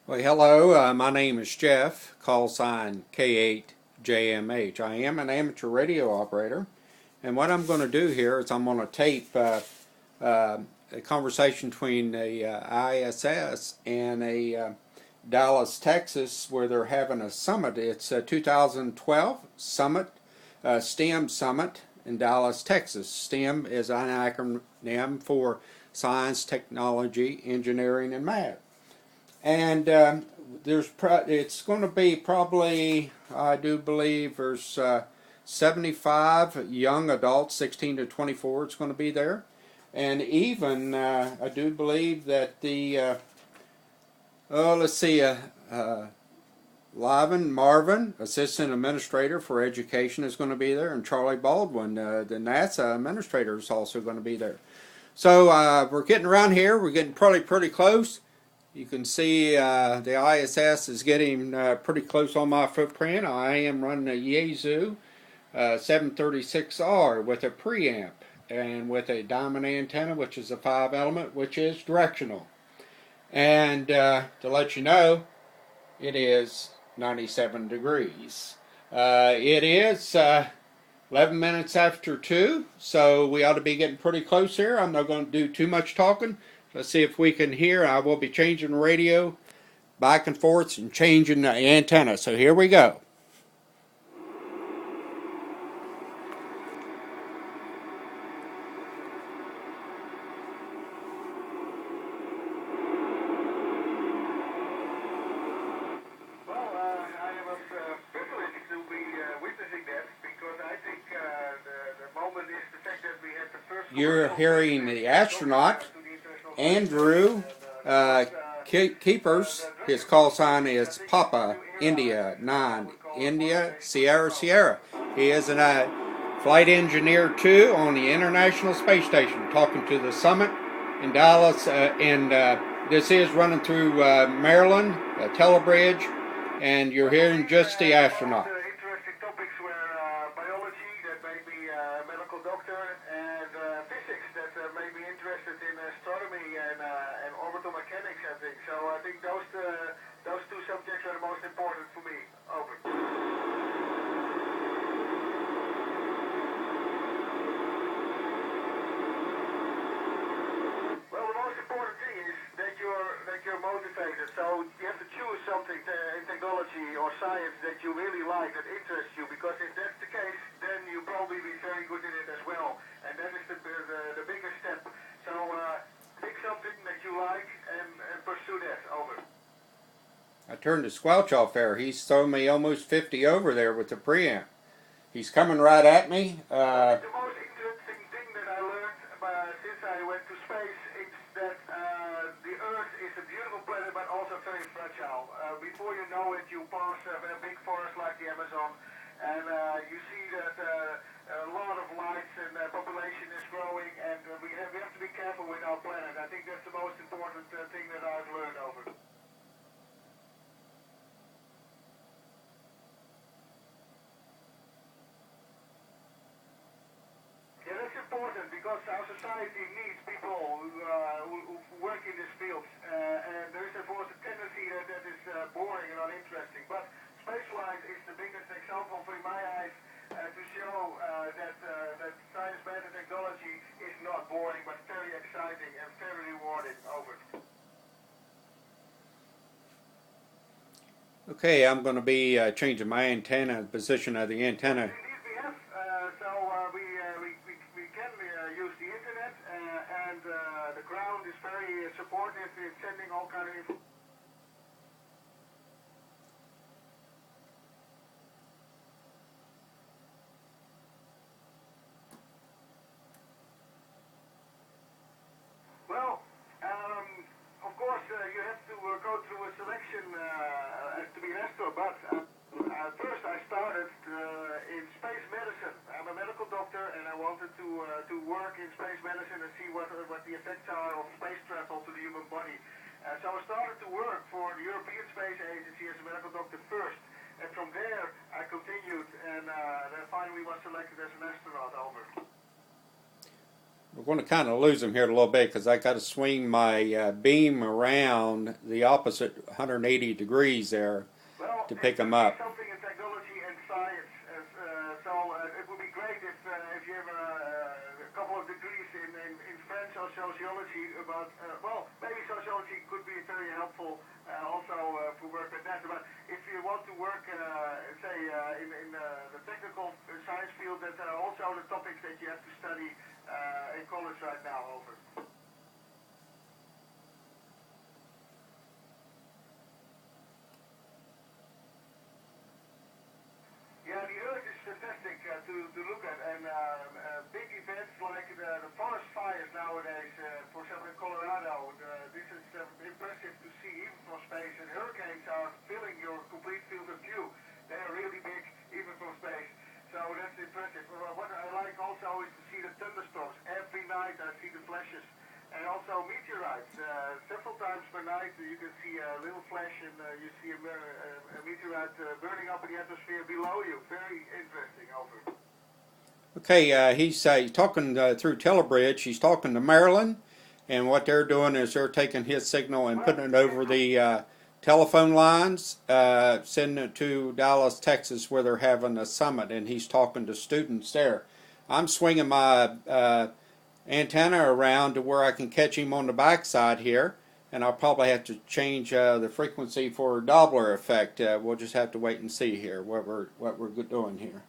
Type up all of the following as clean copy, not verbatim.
Well, hello, my name is Jeff, call sign K8JMH. I am an amateur radio operator, and what I'm going to do here is I'm going to tape a conversation between the ISS and Dallas, Texas, where they're having a summit. It's a 2012 summit, STEM summit in Dallas, Texas. STEM is an acronym for Science, Technology, Engineering, and Math. And it's going to be probably, I do believe there's 75 young adults, 16 to 24, it's going to be there. And even, I do believe that Marvin, Assistant Administrator for Education, is going to be there, and Charlie Baldwin, the NASA Administrator, is also going to be there. So we're getting around here, we're getting probably pretty close. You can see the ISS is getting pretty close on my footprint. I am running a Yaesu 736R with a preamp and with a diamond antenna, which is a 5-element, which is directional. And to let you know, it is 97 degrees. It is 11 minutes after 2, so we ought to be getting pretty close here. I'm not going to do too much talking. Let's see if we can hear. I will be changing the radio back and forth and changing the antenna. So here we go. I was privileged to be witnessing that because I think the moment is the fact that we had the first... You're hearing the astronaut, Andrew Kuipers. His call sign is Papa India 9 India Sierra Sierra. He is a flight engineer too on the International Space Station, talking to the summit in Dallas, and this is running through Maryland, Telebridge, and you're hearing just the astronaut. Interesting topics were biology, that may be medical doctor, and physics, that may be interested in astronomy and orbital mechanics, I think. So I think those two subjects are the most important for me. Over. Well, the most important thing is that you're motivated. So you have to choose something in technology or science that you really like, that interests you. Because if that's the case, then you'll probably be very good in it as well. And that is the biggest step. So pick something that you like and pursue that. Over. I turned the squelch off there. He's thrown me almost 50 over there with the preamp. He's coming right at me. The most interesting thing that I learned since I went to space is that the Earth is a beautiful planet, but also very fragile. Before you know it, you pass a big forest like the Amazon, and you see that a lot of life and population is growing, and we have to be careful with our planet. I think that's the most important thing that I've learned over. Yeah, that's important because our society needs people who work in this field, and there is of course a tendency that is boring and uninteresting. But space-wise is the biggest example in my eyes to show that science, math, and technology is not boring, but very exciting and very rewarding. Over. Okay, I'm going to be changing my antenna, the position of the antenna. Indeed, we have. We can use the internet, and the ground is very supportive in sending all kind of information. Well, of course, you have to go through a selection to be an astronaut, but first I started in space medicine. I'm a medical doctor, and I wanted to work in space medicine and see what the effects are of space travel to the human body. So I started to work for the European Space Agency as a medical doctor first, and from there I continued, and then finally was selected as an astronaut. Over. We're going to kind of lose him here a little bit because I got to swing my beam around the opposite 180 degrees there Well, to it pick him could be up. something in technology and science, so it would be great if you have a couple of degrees in French or sociology about, well, maybe sociology could be very helpful also for work with that, but if you want to work, say, in the technical science field, that are also the topics that you have to study in college right now, over. Yeah, the Earth is fantastic to look at, and big events like the forest fires nowadays, for example in Colorado, this is impressive to see even from space, and hurricanes are filling your complete field of view. They are really big even from space, so that's impressive. What I like also is to see the thunderstorms. Every night I see the flashes. And also meteorites. Several times per night you can see a little flash and you see a meteorite burning up in the atmosphere below you. Very interesting, over. Okay, he's talking through Telebridge. He's talking to Maryland, and what they're doing is they're taking his signal and putting it over the telephone lines, sending it to Dallas, Texas, where they're having a summit, and he's talking to students there. I'm swinging my antenna around to where I can catch him on the backside here, and I'll probably have to change the frequency for a Doppler effect. We'll just have to wait and see here what we're doing here.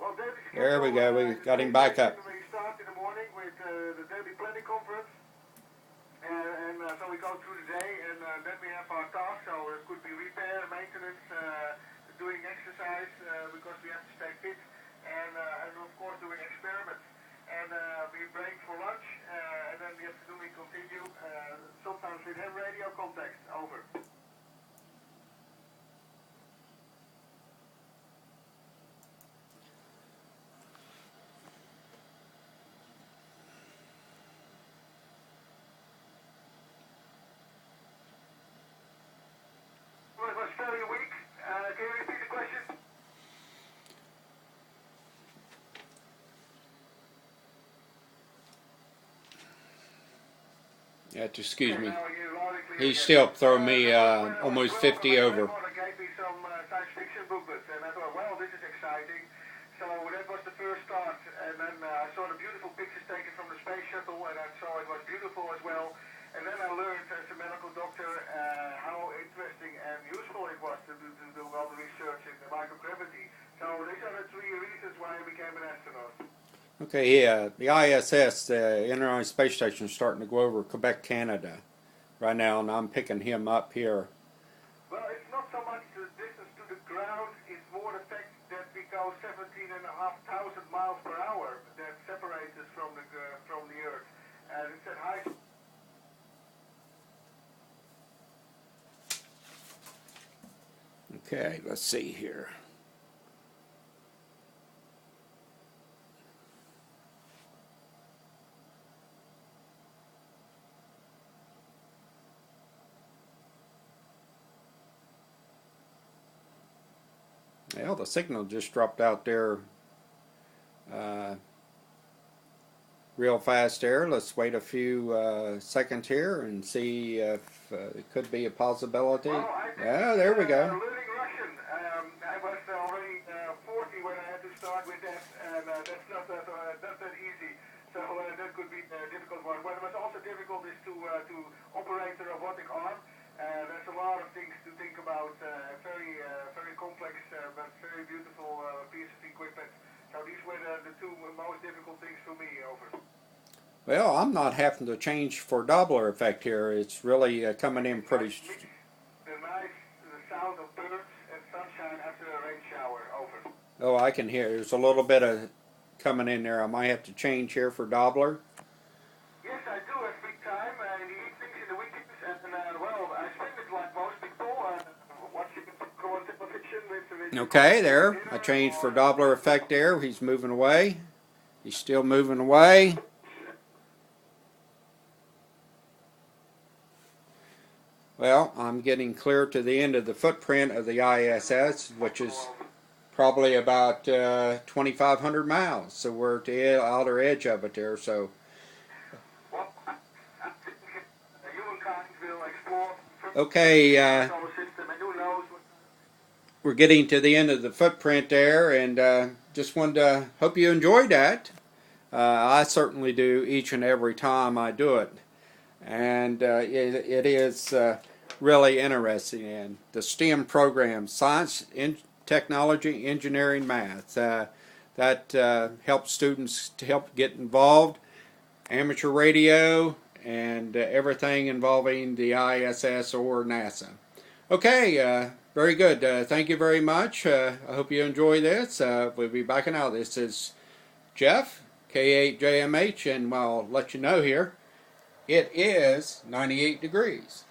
Well, There we go. We got him back up. We start in the morning with the daily planning conference, and so we go through the day, and then we have our tasks. So it could be repair, maintenance, doing exercise because we have to stay fit. And of course doing experiments. And we break for lunch, and then the afternoon we continue, sometimes with ham radio context, over. Well, it was very weak. Can you repeat the question? Yeah, excuse me. He's still throwing me almost 50 over. They gave me some science fiction booklets, and I thought, well, this is exciting. So that was the first start, and then I saw the beautiful pictures taken from the space shuttle, and I saw it was beautiful as well. And then I learned as a medical doctor how interesting and useful it was to do all the research in the microgravity. So these are the three reasons why I became an astronaut. Okay, yeah, the ISS, the International Space Station, is starting to go over Quebec, Canada, right now, and I'm picking him up here. Well, it's not so much the distance to the ground, it's more the fact that we go 17,500 miles per hour that separates us from the Earth. And it's at high. Okay, let's see here. Well, the signal just dropped out there real fast there. Let's wait a few seconds here and see if it could be a possibility. Well, Yeah, there we go. Learning Russian. I was already 40 when I had to start with that, and that's not that easy. So that could be a difficult one. What was also difficult is to operate the robotic arm. There's a lot of things to think about. Very complex, but very beautiful piece of equipment. So these were the two most difficult things for me, over. Well, I'm not having to change for Doppler effect here. It's really coming in pretty. The sound of birds and sunshine after a rain shower, over. Oh, I can hear. There's a little bit of coming in there. I might have to change here for Doppler. Yes, I do have free time in the evenings, in the weekends, and well, I spend it like most people, watching television with. Okay, there. I changed for Doppler effect there. He's moving away. He's still moving away. Well, I'm getting clear to the end of the footprint of the ISS, which is probably about 2,500 miles. So we're at the outer edge of it there. So Well, I think humankind will explore okay, the solar system, and who knows what. we're getting to the end of the footprint there, and just wanted to hope you enjoyed that. I certainly do each and every time I do it, and it is really interesting. And the STEM program, science, technology, engineering, math, that helps students to help get involved. Amateur radio and everything involving the ISS or NASA. Okay, very good. Thank you very much. I hope you enjoy this. We'll be backing out. This is Jeff, K8JMH, and I'll let you know here, it is 98 degrees.